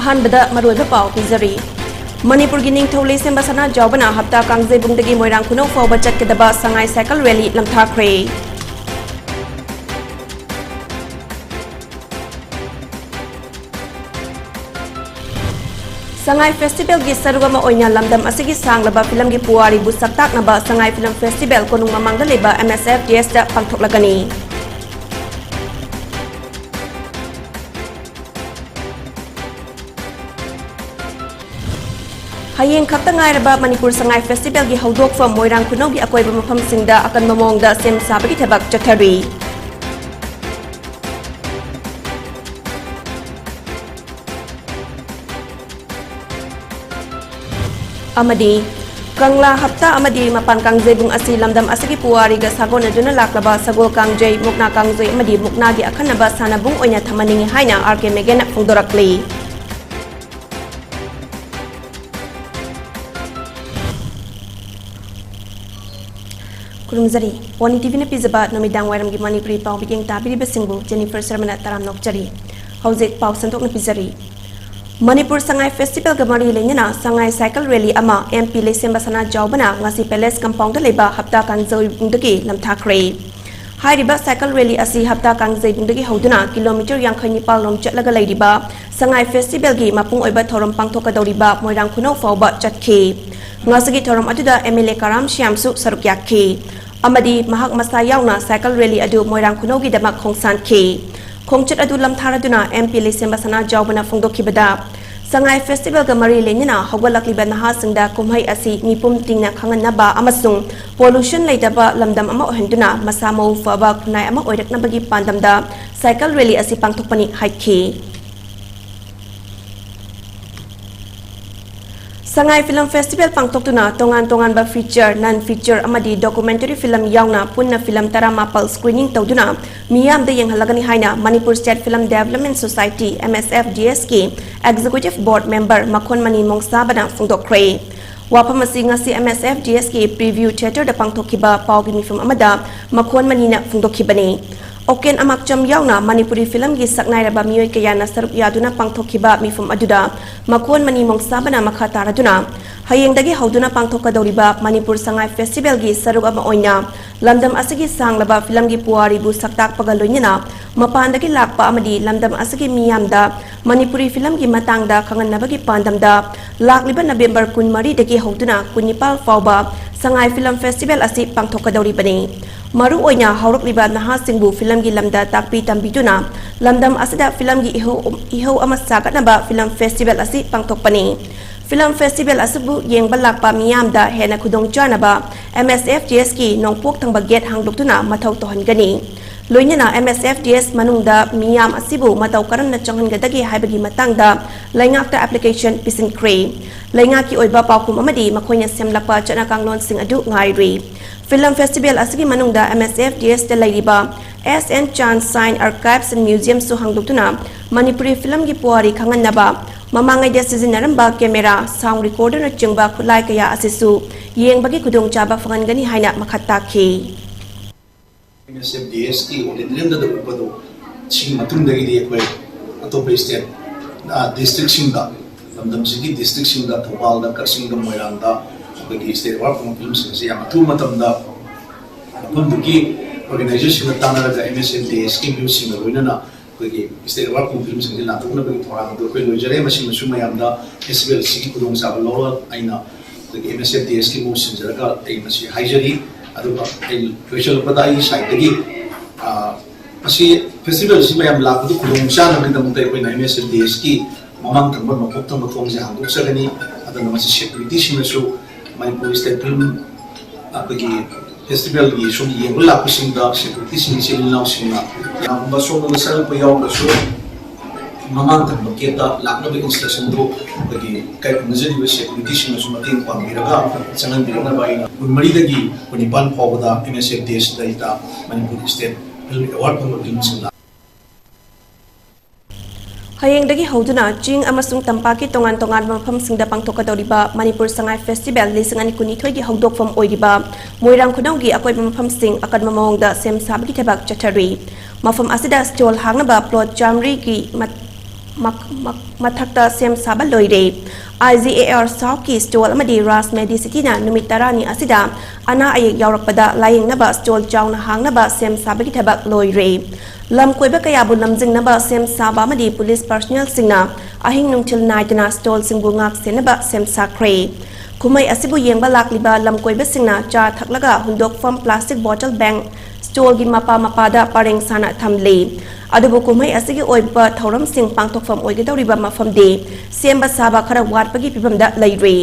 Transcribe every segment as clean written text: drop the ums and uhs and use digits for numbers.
अहानबदा मरुइबा पाव पिजरी मणिपुर की निंगथौले सेंबा सना जावबना हप्ता कांगजेबुंगदगी मोइरांग खुनौ फावबा चटकदबा संगाई साइकिल रैली लमथाख्रे संगाई फेस्टिवल की सरुगमा ओइना लमदम असगी सांगलबा फिल्म की पुआरी बु सक्ताकनबा संगाई फिल्म फेस्टिवल कोनुंग ममांगदा लेबा MSFDS दा पांगथोकलगनी हयेंग खक्ता ngairaba Manipur Sangai Festival gi hawdokfam moirang khunau gi akoiba mafamsingda akanba mawngda sem sabagi thabak chathari amadi kangla hapta amadi mapan kangjebung asi lamdam asagi puari ga sagon aduna laklaba sagol kangjei mukna kangjei amadi mukna gi akhanaba sanabung oina thamaningi haina RK Megena phungdorakli Kurumzari, PONYTV na pizaba nomidang wairam gi Manipuri pau bigeng tabiri besingbu Jennifer Sharma taram nokjari. Hauzet pau santok na pizari. Manipur Sangai Festival gamari lenyana Sangai Cycle Rally ama MP Lesemba sana jawbana ngasi Palace Compound leba hapta kangjoi bungdagi lamthakre. Hairiba Cycle Rally asi hapta kangjoi bungdagi hauduna kilometer yang khanipal lom chatlaga leiriba Sangai Festival gi mapung oiba thorom pangthokadoriba moirang khunau fawba chatke. Ngasagi thorom aduda MLA Karam Shyamsu saruk yakhe. Amadi mahak masa yauna cycle rally adu moirang khunau gi damak khongsan ke khongchat adu lamtharaduna MP Lesemba sana jawbana phongdokhibada Sangai Festival ga mari lenyana hawgalakliba naha singda kumhai asi mipum tingna khanganaba amasung pollution leidaba lamdam ama ohenduna masa mau faba kunai ama oiraknabagi pandamda cycle rally asi pangthokpani haikhe Sangai Film Festival pangtokuna tongan ba feature non-feature amadi documentary film yauna punna film taramapal screening tawduna miyam da yenghalagani haina Manipur State Film Development Society MSFDS ki Executive Board Member Makhon Mani Mongsabana phungdokre wapamasi ngasi MSFDS ki preview theater da pangtokhiba pawgi mifum amada Makhon Mani na phungdokhibani Oken amakcham yauna Manipuri film gi saknairaba miyoi kayana sarup yaduna pangthokhiba mifum aduda Makhon Mani Mongsabana makha taraduna hayengdagi hauduna pangthokadoriba Manipur Sangai Festival gi saruk ama oina lamdam asagi sanglaba film gi puari bu saktak pagaloinina mapandagi lakpa amadi lamdam asagi miyamda Manipuri film gi matangda khanganabagi pandamda lakliba November 13 dagi hauduna 19 fawba Sangai Film Festival asi pangthokadoribani Maru oina haurukliba naha singbu film gi lamda takpi tambiduna lamdam asada film gi iho amasaganaba film festival asi pangthokpani Film Festival asubu yengba lakpa miyamda hena khudong chanaba MSFDS ki nongpok thangba gate hangdoktuna mathau tohangani loinana MSFDS manungda miyam asibu matau karamna changhangadagi haibagi matangda laingakta application pisin kre laingaki oiba paukum amadi makhoina semlakpa chana kanglon sing adu ngairi Film Festival asigi manungda MSFDS de lairiba SN Chan Sign Archives and Museums su hangdoktuna Manipuri film gi puari khanganaba Mamangai dia sizinaramba kamera sound recorder na chingba khulai kaya asisu yengbagi khudong chaba phangangani haina makhatakhi MSFDS ki auditorium da upado ching matungdagi di ekoi atop state district singa lamdam sigi district singa thopal da karsing da moirang da bagi state war film singa ya matu matamda apamduki organization na tanara ga MSFDS ki music na roinana bagi state war film singa na tukuna bagi thora do koi lojare machine masuma yamda festival sigi kudong sa lawa aina bagi MSFDS ki music jaraga ai masi haijari aduga ai special padai site dagi asi festival si mayam lakdu kudong sa na bindam tay koi na MSFDS ki mamang thangba mapok thang mathong ja hangdok sagani adana masi security simasu Manipur State Film bagi festival gi sum yengul la kusinda security sinil naw sinna namba sum na sal pa yaw kaso mamang thang maketa lakna bi installation do bagi kai kunjari bi security simasu mating pamiraga changan birna bai mari dagi kunipal phawda MSFDS daita Manipur State Film Award phawda Hayengdagi hauduna ching amasung tampaki tongan mafam singda pangthokadoriba Manipur Sangai Festival lisangani kunithoi gi haudok fam oiriba moirang khunau gi akoi mafam sing akan mamawngda sem sabagi thabak chathari mafam asida stall hangnaba plot jamri gi mathakta sem saba loire IGAR South ki stall amadi Ras Medicity na numit tarani asida ana ayek yaurakpada laying naba stall chawna hangnaba sem saba ki thabak loire lam koiba kaya bu lamjing naba sem saba amadi police personnel singna ahing nungthil naitana stall singbu ngak senaba sem sakre kumai asibu yengba lakliba lam koiba singna cha thaklaga hundok from plastic bottle bank stall gi mapada pareng sana thamle adubu kumai asigi oiba thoram sing pangtok from oigedoriba mafam de semba saba khara watpagi pibamda laire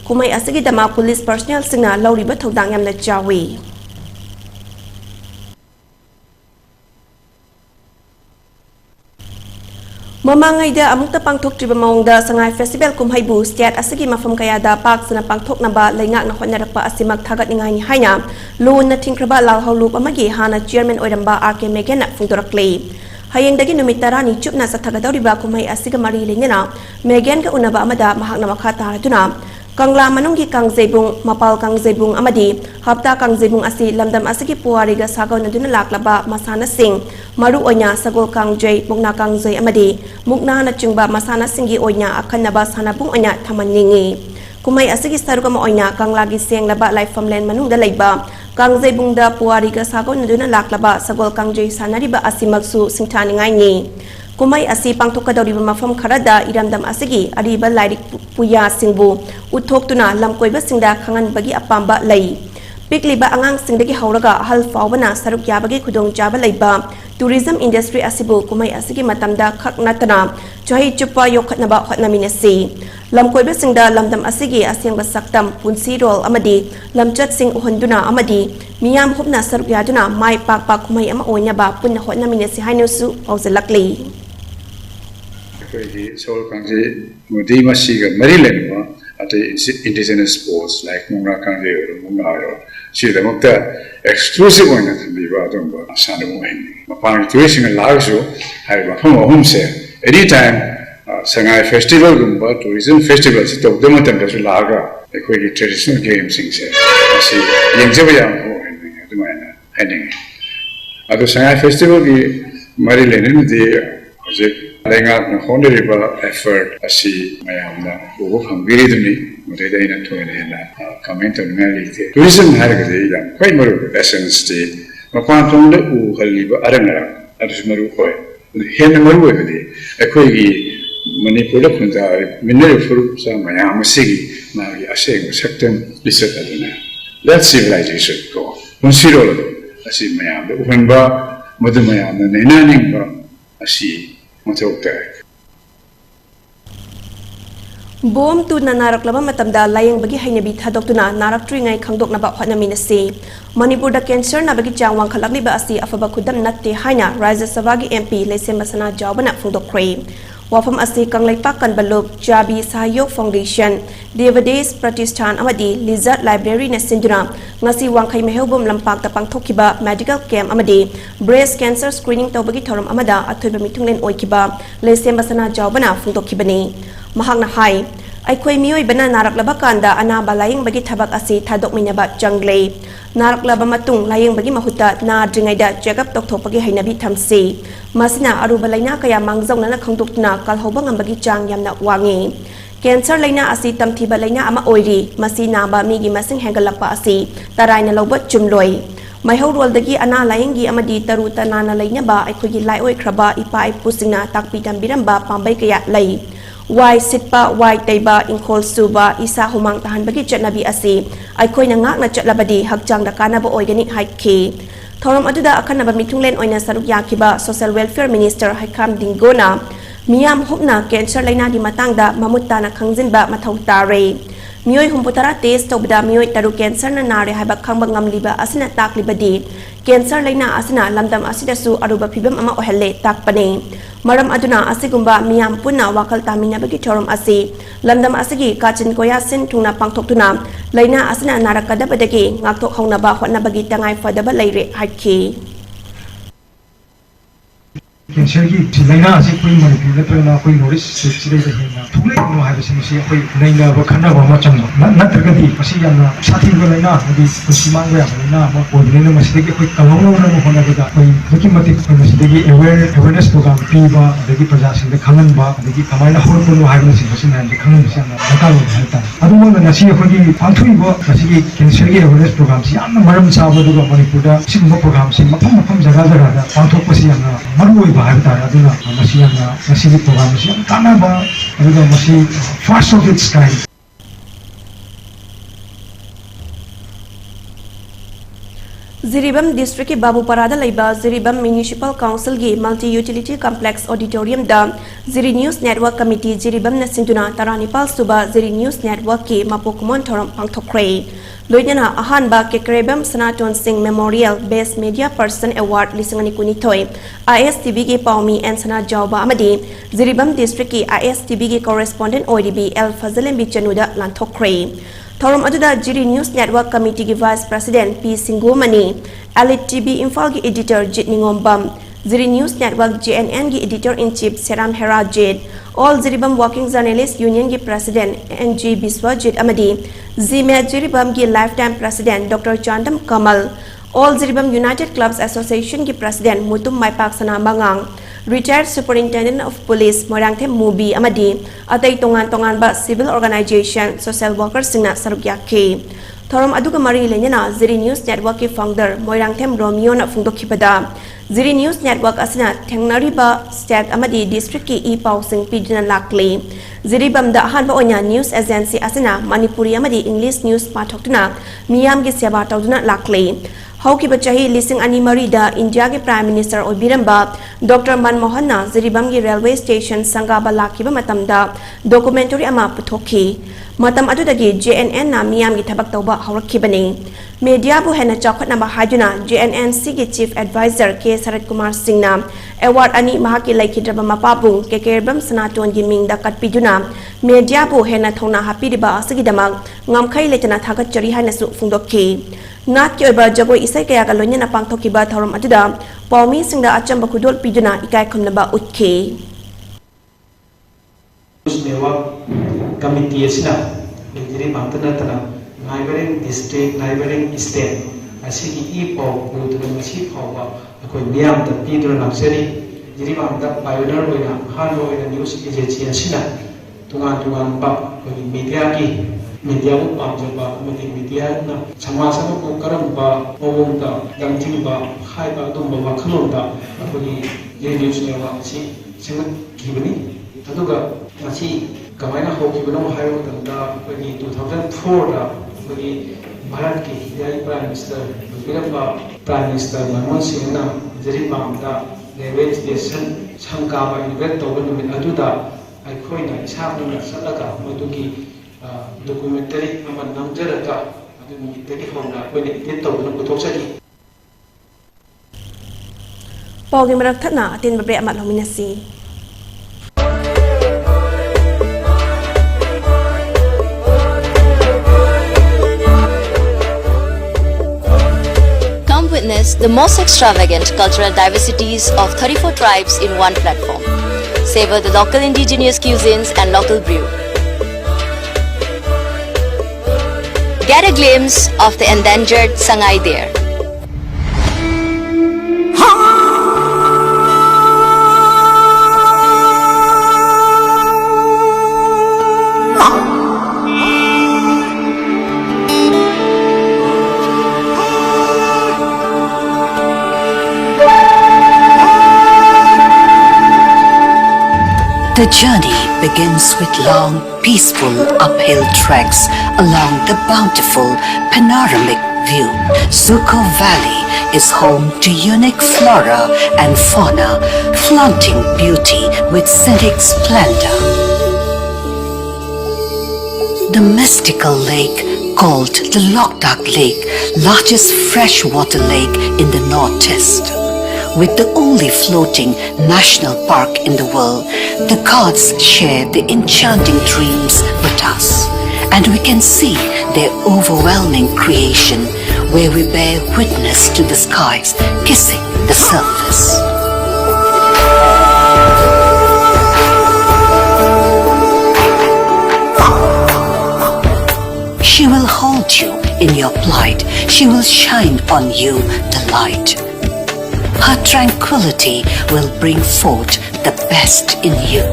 kumai asigi dama police personnel singna lauriba thodang yamna chawi Mamangaida amukta pangthok triba maungda sangai festival kumhaibu state asigi mafam kayada park sana pangthok naba laingak na hotnarakpa asimak thagat ningai haina loan na thingkraba lalhaulup amagi hana chairman oiramba RK Megena phungdorakle hayengdagi numit tarani chupna sathagadoriba kumhai asiga mari lengena Megan ka unaba amada mahakna makha taraduna Kangla manunggi Kangzebung mapal Kangzebung amadi hapta Kangzebung asi lamdam asigi puariga sagaw na duna laklaba masana sing maru onya sagol Kangjay mukna Kangjay amadi mukna na chungba masana singi onya akanaba sanabung onya thamaningi kumai asigi saruga ma onya kanglagi seng laba life farmland manungda leiba Kangzebung da puariga sagaw na duna laklaba sagol Kangjay sanariba asimaksu singthaningai ni kumai asi pangthokadoriba mafam kharada iramdam asigi ariba lairik puya singbu uthoktuna lamkoiba singda khangan bagi apamba lei pikliba angang singdagi hauraga hal fawbana saruk yabagi khudong jaba leiba tourism industry asibu kumai asigi matamda khaknatana chahi chupa yokhatnaba hotnaminasi lamkoiba singda lamdam asigi asyangba saktam punsi rol amadi lamchat sing uhunduna amadi miyam hubna saruk yaduna mai pakpa kumai ama onyaba punna hotnaminasi hainusu awzalakli Seoul Kangjay Mudi Masiga Maryland at the indigenous sports like Munga Kangjay or Munga or she the Mukta exclusive one at the Bivadumba Sanamuin. Upon tuition and Lago, I have a home say. Anytime Sangai Festival Gumba, tourism festivals, it took them at the Laga, the quite traditional games in say. I see Yangzavayam at the minor heading. At the Sangai Festival, Maryland, the Lengat na honorable effort asi mayamna ugo hambiri mudeda ina toina comment on nalite tourism hargade ya quite maru essence de mapan tonde u haliba arangara adus maru koi hen maru wegade akoi gi manipur khunja mineral fruit sa mayam sigi magi aseng saktem lisat aduna that civilization ko unsiro asi mayam de uhanba madu mayam na naning ba asi Bom tu na naraklaba matamda layang bagi hainabi thadokuna naraktringai khangdoknaba hotnaminasi Manipur da cancer na bagi changwang khalakliba asi afaba khudam natte haina Rajya Sabha gi MP Lesemasana Jawbana phungdokre wafam asi kanglai pakan baluk Jabi Sahayok Foundation Devades Pratishthan amadi Lizard Library na sinduna ngasi wangkhai mehobum lampak ta pangthokiba medical camp amadi breast cancer screening tawbagi thoram amada athoiba mitunglen oikiba Lesemasana Jawbana phungdokkibani mahakna hai aikhoi mioi bana naraklaba kanda anaba laying bagi thabak asi thadokminaba changle naraklaba matung laying bagi mahuta na dringaida checkup tokthopagi hainabi thamsi masina aruba laina kaya mangjongna na khangdokna kalhoba ngambagi chang yamna wangi cancer laina asi tamthiba laina ama oiri masi naba migi masing hengalapa asi taraina loba chumloi maihau roldagi ana layingi amadi taru tanana laina ba aikhogi lai oi khraba ipa ipusingna takpi tambiramba pambai kaya lai Wai sitpa wai taiba inkol suba isa humang tahan bagi chatnabi asi aikoi na ngak na chatlabadi hakjang da kanaba oigani haikhi thoram aduda akhanaba mitunglen oina saruk yakiba social welfare minister haikam dingona miyam hupna cancer laina di matangda mamutta na khangjinba mathau tare mioi humputara test tobda mioi taru cancer na nare haiba khangba ngamliba asina taklibadi cancer laina asina lamdam asidasu aruba phibam ama ohelle takpane maram aduna asigumba miyam punna wakal tamina bagi thoram asi lamdam asigi kachin koya sin thungna pangthoktuna laina asina narakada badagi ngakthok hauna ba hotna bagi tangai fadaba leire hakhi cancer ki laina ase koi Manipur la koi notice chile da hena थुगलेनो हाइबसे मसी अखोई नैना बखना बमा चंगो नत्रगदी मसी याना साथी गलैना हदि खुशिमांग या गलैना म ओदनेना मसीदगी अखोई कलौनो न होना गदा अखोई थुकी मति मसीदगी अवेयरनेस प्रोग्राम पीबा अदगी प्रजासिंग खंगनबा अदगी कमाइना होरपनो हाइबसे मसी नान खंगन से दरकार होता अदुमन नसी अखोई पांथुइबो मसीगी कैंसरगी अवेयरनेस प्रोग्राम से याना मरम चाबदुगा मणिपुरदा सिंगो प्रोग्राम से मफम मफम जगह जगह दा पांथोकपसी याना मरुओइ बाहायता अदुना मसी याना मसीगी प्रोग्राम से याना कानाबा अदुगा मसी first of its kind Ziribam District ki Babuparada laiba Ziribam Municipal Council gi Multi-Utility Complex Auditorium da Ziri News Network Committee Ziribam na sinduna taranipal suba Ziri News Network ki mapokumon thoram pangthokre loinana ahanba Kekrebam Sanaton Singh Memorial Best Media Person Award lisangani kunithoi ISTV gi Paumi and Sana Jawba amadi Ziribam District ki ISTV gi correspondent ODB El Fazalem Bichanuda lanthokre Thorum aduda Jiri News Network Committee ki Vice President P. Singomani, Elite TV Infal ki Editor Jit Ningombam, Jiri News Network JNN ki Editor-in-Chief Seram Herajit, All Jiribam Working Journalists Union ki President NG Biswajit Amadi, ZMA Jiribam ki Lifetime President Dr. Chandam Kamal, All Jiribam United Clubs Association ki President Mutum Maipak Sanambangang, Retired Superintendent of Police Moirangthem Mubi Amadi Atay tongan ba civil organization social workers singna sarukyakhi Thorum aduga mari lenyana Ziri News Network ki founder Moirangthem Romeo na phungdokhipada Ziri News Network asina thengnari ba state amadi district ki e-paw sing pidna lakli Ziri bamda ahanba onya news agency asina Manipuri amadi English news pathoktuna miyam gi seba tawduna lakli Hauki bachahi lising ani marida India ke Prime Minister Obiramba Dr. Manmohan na Ziribam ki railway station sangaba lakiba matamda documentary ama puthokhi matam adudagi JNN na miyam gi thabak tawba hawrakhibani media bu hena chakhatna ba hajuna JNNC ki chief advisor K Sarat Kumar Singh na award ani mahaki laikhidraba mapabung Kekerbam Sanaton gi mingda katpiduna media bu hena thongna hapiriba asigidamang ngamkhai letana thagat chari hana su phungdokhi Nat ki oiba jagoi isai kaya ka lonya na pangthoki ba thorum aduda Paumi singda achamba khudol piduna ikai khumna ba utke Network Committee asina Nigeri Mantana Tana neighboring district neighboring state asigi e-paw kuduna masi phawa akoi miyam da pidura naksari Nigeri Mantana pioneer oina hanno oina news agency asina tungan ba media ki media को पामजबा media ना समाज को करंबा ओवंदा गंथिबा हाइबा दुंबा वखलोंदा अखोगी ये news नेवा सी सिंग किबनी अदुगा मसी कमाइना होकिबनो हाइबा तंदा अखोगी 2004 दा अखोगी भारत की याई prime minister बिरंबा प्राइम मिनिस्टर मनमोहन सिंह ना जरीबामदा रेलवे स्टेशन संकाबा इन्वेस्ट तौबन मिन अदुदा अखोइना इसाबना सलका मदुगी documentary ama namjaraka adu mitagi hona koine edit tawna puthokchaki Pawgi marak thana atin babre amat hominasi Come witness the most extravagant cultural diversities of 34 tribes in one platform. Savor the local indigenous cuisines and local brew. Get a glimpse of the endangered Sangai deer. The journey begins with long, peaceful uphill treks along the bountiful panoramic view. Zuko Valley is home to unique flora and fauna, flaunting beauty with scenic splendor. The mystical lake called the Loktak Lake, largest freshwater lake in the northeast. With the only floating national park in the world, the gods share the enchanting dreams with us. And we can see their overwhelming creation, where we bear witness to the skies kissing the surface. in your plight, she will shine on you the light. Her tranquility will bring forth the best in you.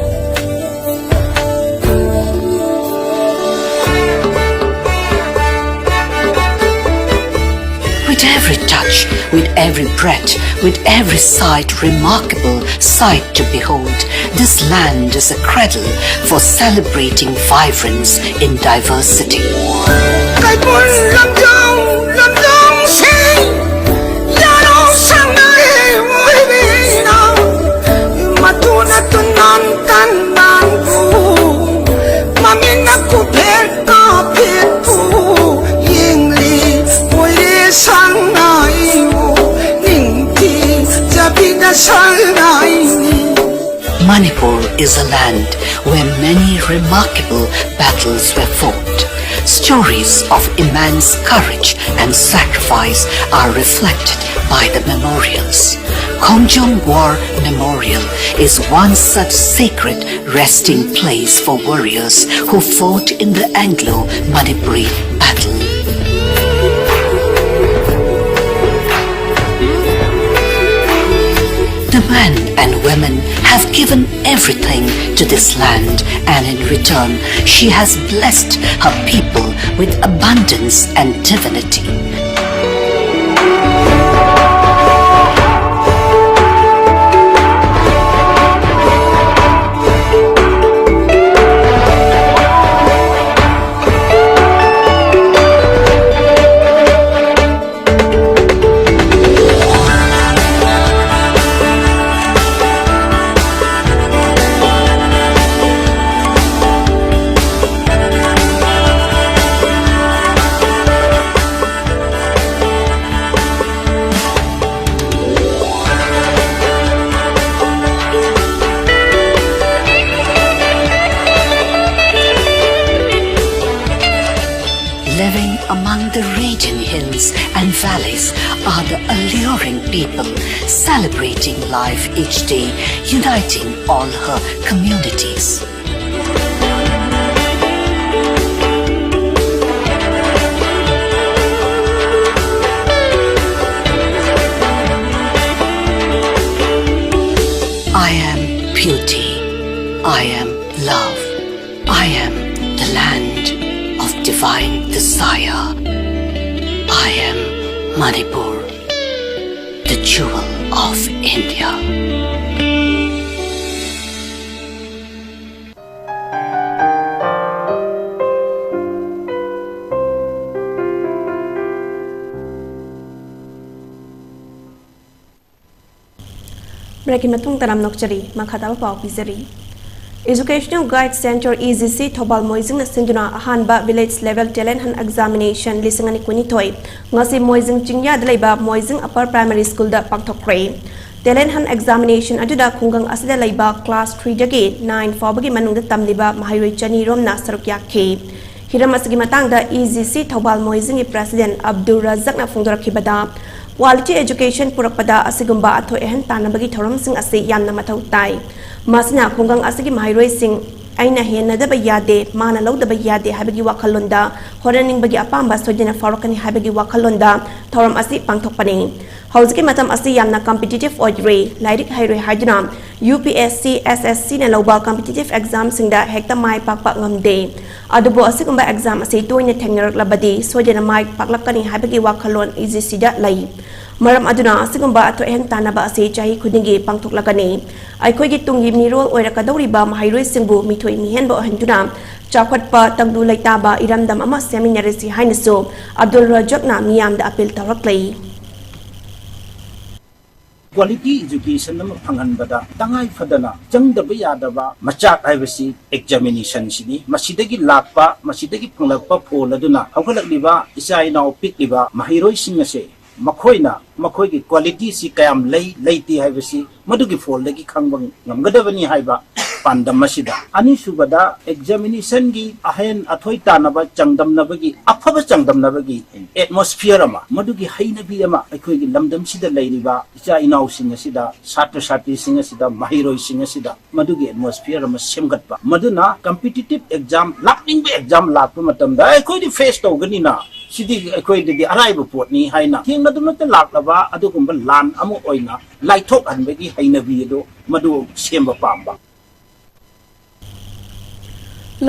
With every touch, with every breath, with every sight, remarkable sight to behold, this land is a cradle for celebrating vibrance in diversity. Manipur is a land where many remarkable battles were fought. Stories of immense courage and sacrifice are reflected by the memorials. Kongjong War Memorial is one such sacred resting place for warriors who fought in the Anglo-Manipuri battle. The men and women have given everything to this land, and in return, she has blessed her people with abundance and divinity. Living among the radiant hills and valleys are the alluring people, celebrating life each day, uniting all her communities. I am beauty, I am love, I am the land of divine desire. I am Manipur, the jewel of India. Breaking matung taram nokchari makhataba pau pizari. Educational Guide Center EZC Thobal Moizing na sinduna ahanba village level talent hunt examination lisingani kunitoi ngasi Moizing chingya dalaiba Moizing upper primary school da pangthokre. Talent hunt examination aduda khungang asida laiba class 3 dagi 9 fawbagi manungda tamliba mahairoi chani romna sarukya ke. Hiram asigi matangda EZC Thobal Moizing President Abdul Razak na phongdorakhibada quality education purakpada asigumba atho ehen tanabagi thoram sing ase yamna mathau tai. Masina khungang asigi mahairoi sing aina hena daba yade mana lodaba yade habagi wakhalonda horaning bagi apamba sojena farokani habagi wakhalonda thoram asi pangthokpani. Hauziki matam asi yamna competitive oidre lairik hairoi haiduna UPSC SSC na loba competitive exam singda hekta mai pakpak ngamde adubo asigumba exam asi toina thengnarak labadi sojena mai paklapkani habagi wakhalon EZC da lai. Maram aduna asigumba atho ehen tanaba ase chahi khudingi pangthoklagani aikhoigi tungi mirol oirakadoriba mahairoi singbu mithoi mihenbo ahenduna chakhatpa tangdu laitaba iramdam ama seminarisi hainaso Abdul Razakna miyamda appeal tawraklei. Quality education na mapanghanbada tangay fadana jangdaba yadaba machak haibasi examination sini masidagi lakpa masidagi panglagpa phola duna hawkhalakliba isai na opikliba mahiroi singase makoina makoigi quality si kayam lay layti haibasi madugi phol dagi khangbang ngamgadabani haiba pandam masida ani subada examination gi ahen athoi tanaba changdam nabagi afaba changdam nabagi atmosphere ama madugi hainabi ama akhoi gi lamdam sida leiriba icha inau sing asida satra satri sing asida mahiroi sing asida madugi atmosphere ama semgatpa maduna competitive exam lakning be exam lakpa matamda akhoi di face tawgani na sidi akhoi di araiba pot ni haina thingna dum ta laklaba adugumba lan amu oina laithok anbegi hainabi do madu semba pamba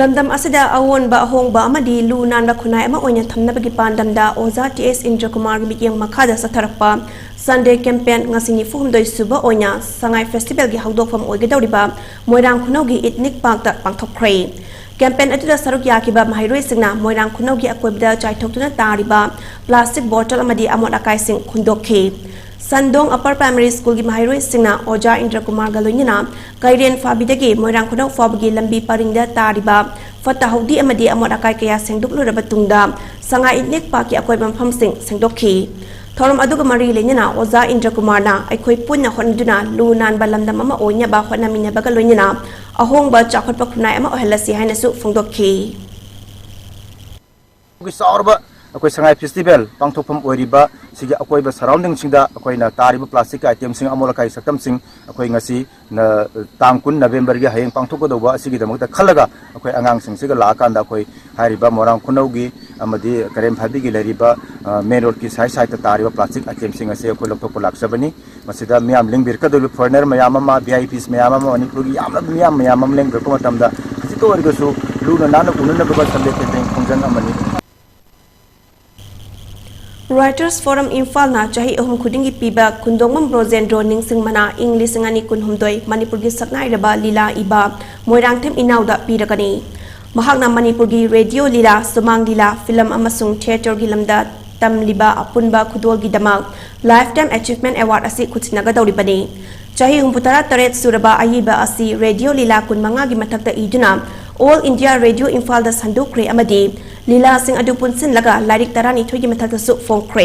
Lamdam asida awon ba ahong ba amadi lu nan ra khunai ama oina thamna bagi pandam da oza ts Indra Kumar gi yang makhada satharakpa Sunday campaign ngasini fuhum doi suba oina sangai festival gi hawdok fam oige dawriba moirang khunau gi ethnic park da pangthokkhre campaign aduda saruk yakiba mahairoi singna moirang khunau gi akoibda chaithokuna tariba plastic bottle amadi amot akai sing khundokhe Sandong Upper Primary School gi mahairoi singna Oja Indra Kumar galoinina Kairen Fabidagi Moirang Khunau Fabgi Lambi Paringda Tariba Fatahudi amadi amot akai kaya sengduk luraba tungda sanga ethnic park ki akoi bampham sing sengdokhi Thorum aduga mari lenyana Oja Indra Kumar na aikoi punna honiduna lu nan balamdam ama oinya ba hona minna bagaloinina ahong ba chakhot pa khunai ama ohelasi haina su phongdokhi अकोई Sangai festival पांगथोफम ओरिबा सिगे अकोइबा surrounding सिंगदा अकोइना तारिबा plastic item सिंग अमोलकाई सकम सिंग अकोइ ngasi na tangkun November gi hayeng pangthokodoba asigi damukta khalaga अकोइ angang सिंग सिगा लाकांदा अकोइ हारिबा Morang खुनौगी amadi karem phabi gi lariba main road ki side side ta tariba plastic item सिंग असे अकोइ लथोको लाक्सबनी masida miam lingbir ka dolu foreigner mayam ma VIPs mayam ma Manipuri gi amla mayam lingbir ko matamda sito origosu luna nana kununa ba sambe te khongjang amani Writers Forum Imphal na chahi ahum khudingi piba kundongmam Rosendro ningsing mana English ngani kunhumdoi Manipur gi saknai raba lila iba moirangthem inauda pirakani mahakna Manipur gi radio lila sumang lila film amasung theater gi lamda tamliba apunba khudol gi damak lifetime achievement award asi khuchinaga dawribani chahi humputara taret suraba ayiba asi radio lila kunmanga gi mathakta iduna All India Radio Imphal da sandukre amadi Lila sing adu punsin laga larik tarani thogi mathakta su phongkre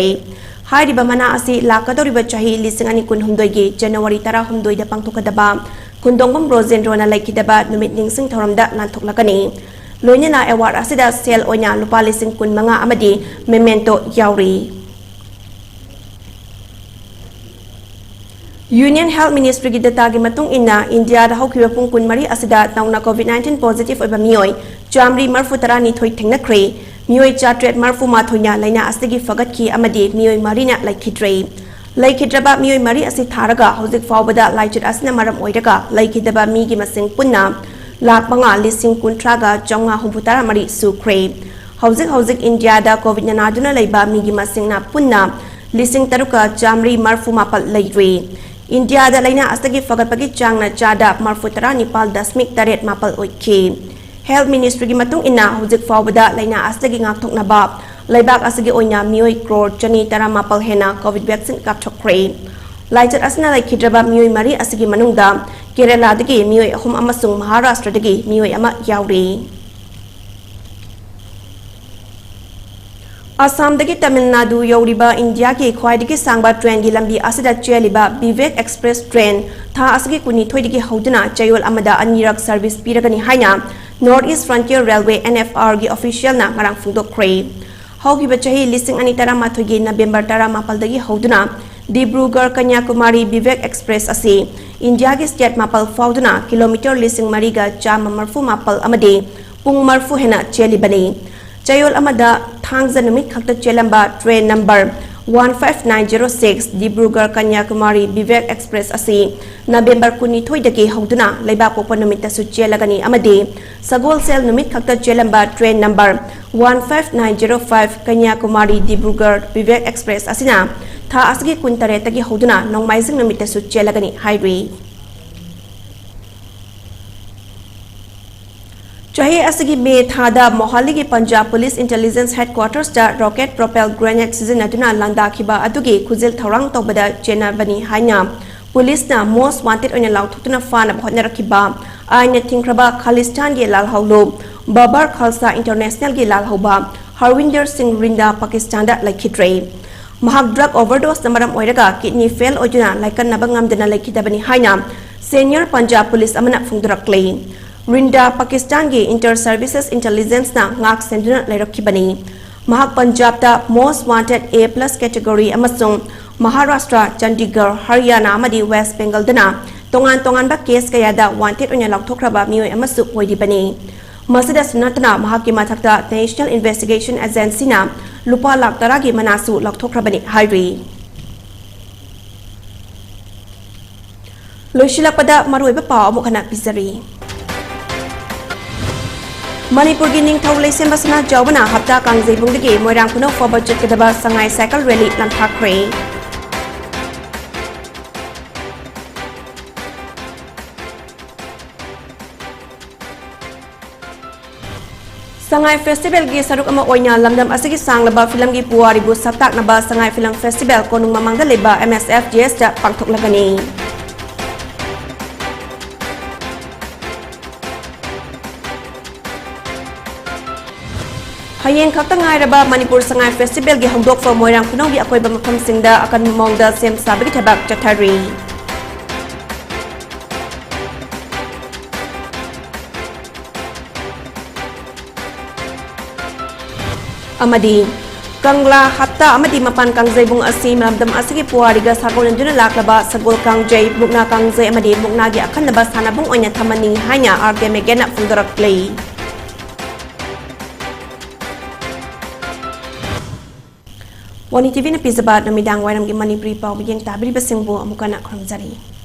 hairiba mana asi lakadoriba chahi lising ani kun humdoi gi January tara humdoi da pangthokadaba kundongbam Rosendro na laikidaba numit ningsing thoramda nanthoklakani loinena award asida sel oina lupa lising kun manga amadi memento yauri Union Health Ministry gi data gi matung inna India da haukiba pung kun mari asida tauna COVID-19 positive oiba mioi Jamri marfu tarani thoi thengnakre mioi chatret marfu ma thoina laina asigi fagat ki amadi mioi marina laikhidraba mioi mari asi tharaga hojik fawbada laichit asna maram oiraga laikhidaba mi gi masing punna lakmanga lising kuntraga jonga humputara mari sukre hojik India da COVID-19 aduna laiba mi gi masing na punna lising taruka Jamri marfu mapal laitri India da laina asigi fagat pagi changna chada marfu tarani pal dasmik taret mapal oikhe Health Ministry gi matung ina hojik fawbada laina asagi ngakthoknaba laibak asagi oina mioi crore chani tara mapal hena COVID vaccine kapthokre laichat asna laikhidraba mioi mari asagi manungda Kerala dagi mioi ahum amasung Maharashtra dagi mioi ama yauri Assam dagi Tamil Nadu yauriba India ki khwaidagi sangba train gi lambi asida cheliba Vivek Express train tha asagi kuni thoidagi hauduna chayol amada anirak service piragani haina Northeast Frontier Railway NFR gi official na ngarang phungdokre haugiba chahi lising ani tara mathogi November tara mapal dagi hauduna Dibrugarh Kanyakumari Vivek Express asi India gi state mapal fauduna kilometer lising mariga chama marfu mapal amade pung marfu hena chelibani chayol amada thangza numit khakta chelamba train number 15906 Dibrugarh Kanyakumari Vivek Express asi November kuni thoidagi hauduna laiba popa numita su chelagani amade sagol sel numit khakta chelamba train number 15905 Kanyakumari Dibrugarh Vivek Express asina tha asgi kuntare tagi hauduna nongmaising numita su chelagani highway Chahi asigi me thada Mohali gi Punjab Police Intelligence Headquarters da rocket propelled grenade sizinaduna landa khiba adugi khuzil thorang tobada chenabani haina police na most wanted oina lauthutuna fana bhotna rakhiba aina thingraba Khalistan gi lal hawlo Babar Khalsa International gi lal hawba Harwinder Singh Rinda Pakistan da laikhitre mahak drug overdose namaram oiraga kidney fail ojuna laikan nabangam dana laikhidabani haina Senior Punjab Police amana phungdurakle Rinda Pakistan gi Inter Services Intelligence na ngak senduna leirakhibani Mahak Punjab ta Most Wanted A+ category amasung Maharashtra, Chandigarh, Haryana amadi West Bengal dana tongan ba case kaya da wanted onya lakthraba mioi amasu poidibani Masida sunatna mahaki mathakta National Investigation Agency na lupa lakh taragi manasu lakthrabani hairi Loishilakpada maruiba paw amukana pisari Manipur gi ningthau leisem basna jawbana hapta kangjei bungdigi moirang kuno forward jetkadaba sangai cycle rally lanthakre Sangai Festival gi saruk ama oina lamdam asigi sanglaba film gi puari bu saptak naba Sangai Film Festival konung mamangda leba MSFGS da pangthok lagani Hayeng khakta ngairaba Manipur Sangai Festival gi hongdok for moirang kunong gi akoiba mafam singda akan mongda sem sabagi thabak chathari Amadi Kangla Hatta Amadi Mapan Kangjai Bung Asi Malamdam Asigi Puariga Sagon Juna Laklaba Sagol Kangjai Bukna Kangjai Amadi Bukna Gi Akan Naba Sana Bung Onya Thamani Hanya Arge Megena Fundarak Play PONYTV na pizabat na midang waram gi Manipuri pau bigeng tabri basingbo amukana kramjari